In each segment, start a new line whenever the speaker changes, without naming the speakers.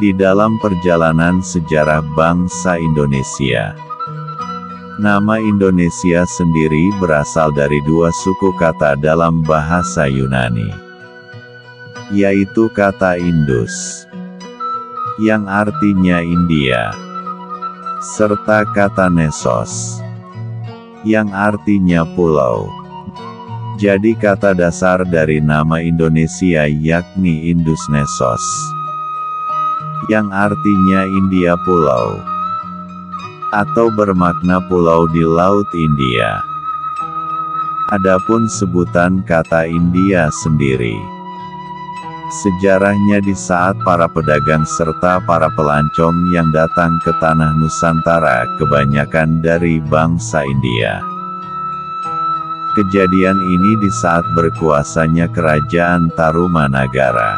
Di dalam perjalanan sejarah bangsa Indonesia, nama Indonesia sendiri berasal dari dua suku kata dalam bahasa Yunani, yaitu kata Indus, yang artinya India, serta kata Nesos, yang artinya pulau. Jadi kata dasar dari nama Indonesia yakni Indus Nesos, yang artinya India pulau, atau bermakna pulau di Laut India. Adapun sebutan kata India sendiri, sejarahnya di saat para pedagang serta para pelancong yang datang ke tanah Nusantara kebanyakan dari bangsa India. Kejadian ini di saat berkuasanya Kerajaan Tarumanagara,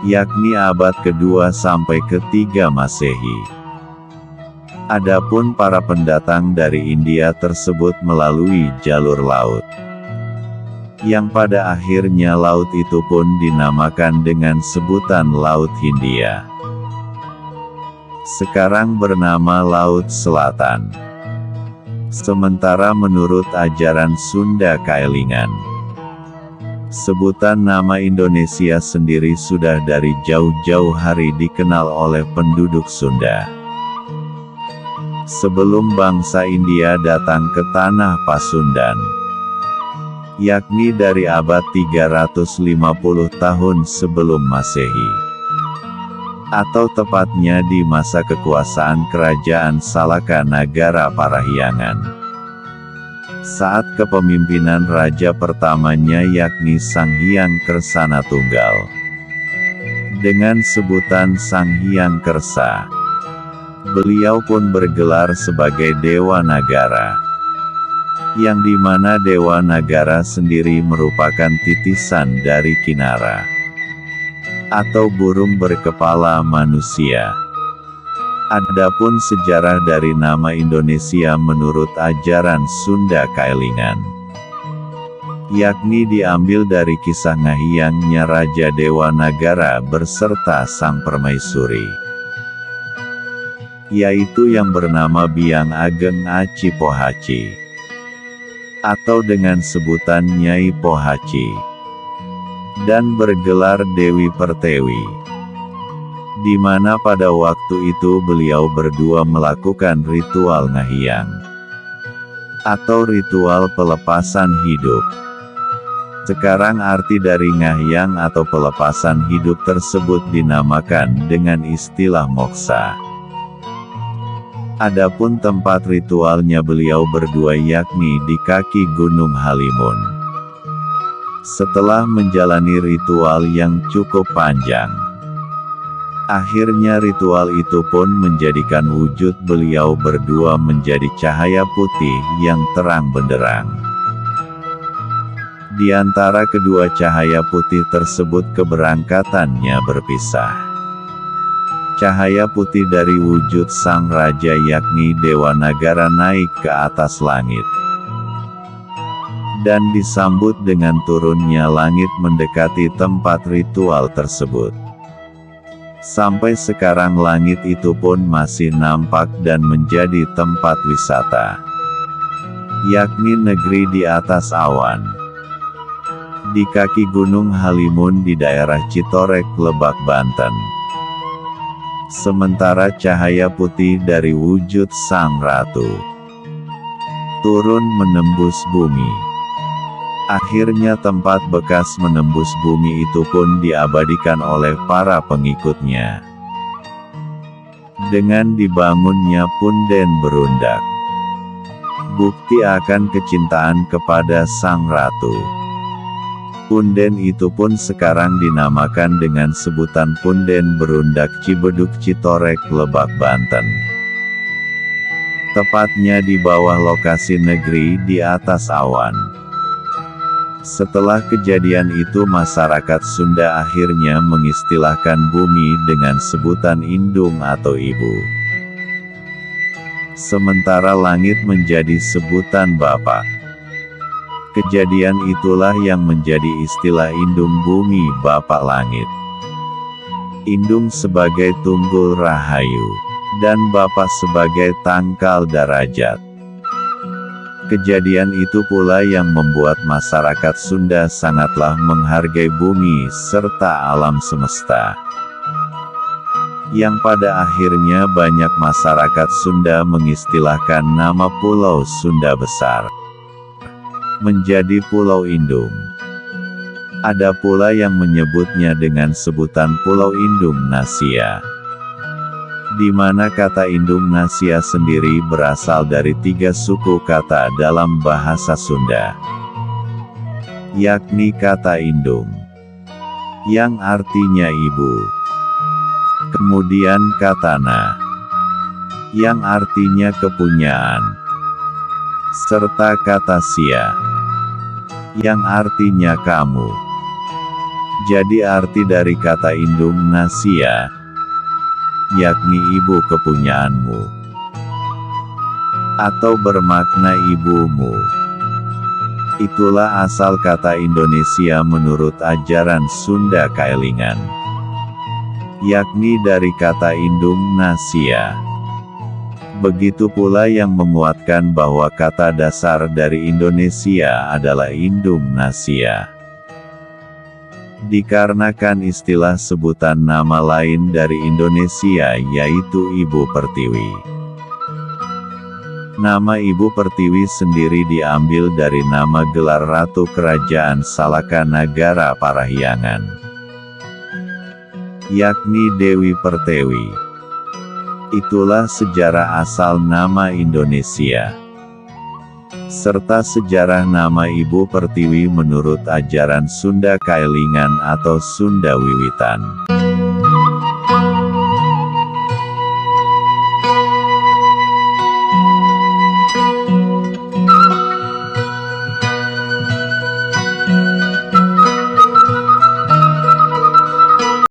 yakni abad kedua sampai ketiga Masehi. Adapun para pendatang dari India tersebut melalui jalur laut, yang pada akhirnya laut itu pun dinamakan dengan sebutan Laut Hindia. Sekarang bernama Laut Selatan. Sementara menurut ajaran Sunda Kaelingan, sebutan nama Indonesia sendiri sudah dari jauh-jauh hari dikenal oleh penduduk Sunda. Sebelum bangsa India datang ke tanah Pasundan, yakni dari abad 350 tahun sebelum Masehi, atau tepatnya di masa kekuasaan Kerajaan Salaka Nagara Parahyangan, saat kepemimpinan raja pertamanya yakni Sang Hyang Kersana Tunggal, dengan sebutan Sang Hyang Kersa. Beliau pun bergelar sebagai Dewa Nagara, yang dimana Dewa Nagara sendiri merupakan titisan dari Kinara, atau burung berkepala manusia. Adapun sejarah dari nama Indonesia menurut ajaran Sunda Kaelingan, yakni diambil dari kisah ngahyangnya Raja Dewa Nagara berserta Sang Permaisuri, yaitu yang bernama Biang Ageng Aci Pohaci, atau dengan sebutan Nyai Pohaci, dan bergelar Dewi Pertewi, di mana pada waktu itu beliau berdua melakukan ritual ngahyang, atau ritual pelepasan hidup. Sekarang arti dari ngahyang atau pelepasan hidup tersebut dinamakan dengan istilah moksa. Adapun tempat ritualnya beliau berdua yakni di kaki Gunung Halimun. Setelah menjalani ritual yang cukup panjang, akhirnya ritual itu pun menjadikan wujud beliau berdua menjadi cahaya putih yang terang benderang. Di antara kedua cahaya putih tersebut keberangkatannya berpisah. Cahaya putih dari wujud sang raja yakni Dewa Nagara naik ke atas langit, dan disambut dengan turunnya langit mendekati tempat ritual tersebut. Sampai sekarang langit itu pun masih nampak dan menjadi tempat wisata, yakni negeri di atas awan, di kaki Gunung Halimun di daerah Citorek, Lebak, Banten. Sementara cahaya putih dari wujud sang ratu turun menembus bumi. Akhirnya tempat bekas menembus bumi itu pun diabadikan oleh para pengikutnya, dengan dibangunnya punden berundak, bukti akan kecintaan kepada sang ratu. Punden itu pun sekarang dinamakan dengan sebutan Punden Berundak Cibeduk Citorek, Lebak, Banten. Tepatnya di bawah lokasi negeri di atas awan. Setelah kejadian itu masyarakat Sunda akhirnya mengistilahkan bumi dengan sebutan indung atau ibu. Sementara langit menjadi sebutan bapak. Kejadian itulah yang menjadi istilah indung bumi bapak langit. Indung sebagai Tunggul Rahayu, dan Bapa sebagai Tangkal Darajat. Kejadian itu pula yang membuat masyarakat Sunda sangatlah menghargai bumi serta alam semesta. Yang pada akhirnya banyak masyarakat Sunda mengistilahkan nama Pulau Sunda Besar menjadi Pulau Indung. Ada pula yang menyebutnya dengan sebutan Pulau Indung Nasia, di mana kata Indung Nasia sendiri berasal dari 3 suku kata dalam bahasa Sunda, yakni kata Indung, yang artinya ibu, kemudian kata Na, yang artinya kepunyaan, serta kata Sia, yang artinya kamu. Jadi arti dari kata Indung Nasia, yakni ibu kepunyaanmu, atau bermakna ibumu. Itulah asal kata Indonesia menurut ajaran Sunda Kaelingan, yakni dari kata Indung Nasia. Begitu pula yang menguatkan bahwa kata dasar dari Indonesia adalah Indung Nasia, dikarenakan istilah sebutan nama lain dari Indonesia yaitu Ibu Pertiwi. Nama Ibu Pertiwi sendiri diambil dari nama gelar Ratu Kerajaan Salaka Nagara Parahyangan, yakni Dewi Pertiwi. Itulah sejarah asal nama Indonesia, serta sejarah nama Ibu Pertiwi menurut ajaran Sunda Kaelingan atau Sunda Wiwitan.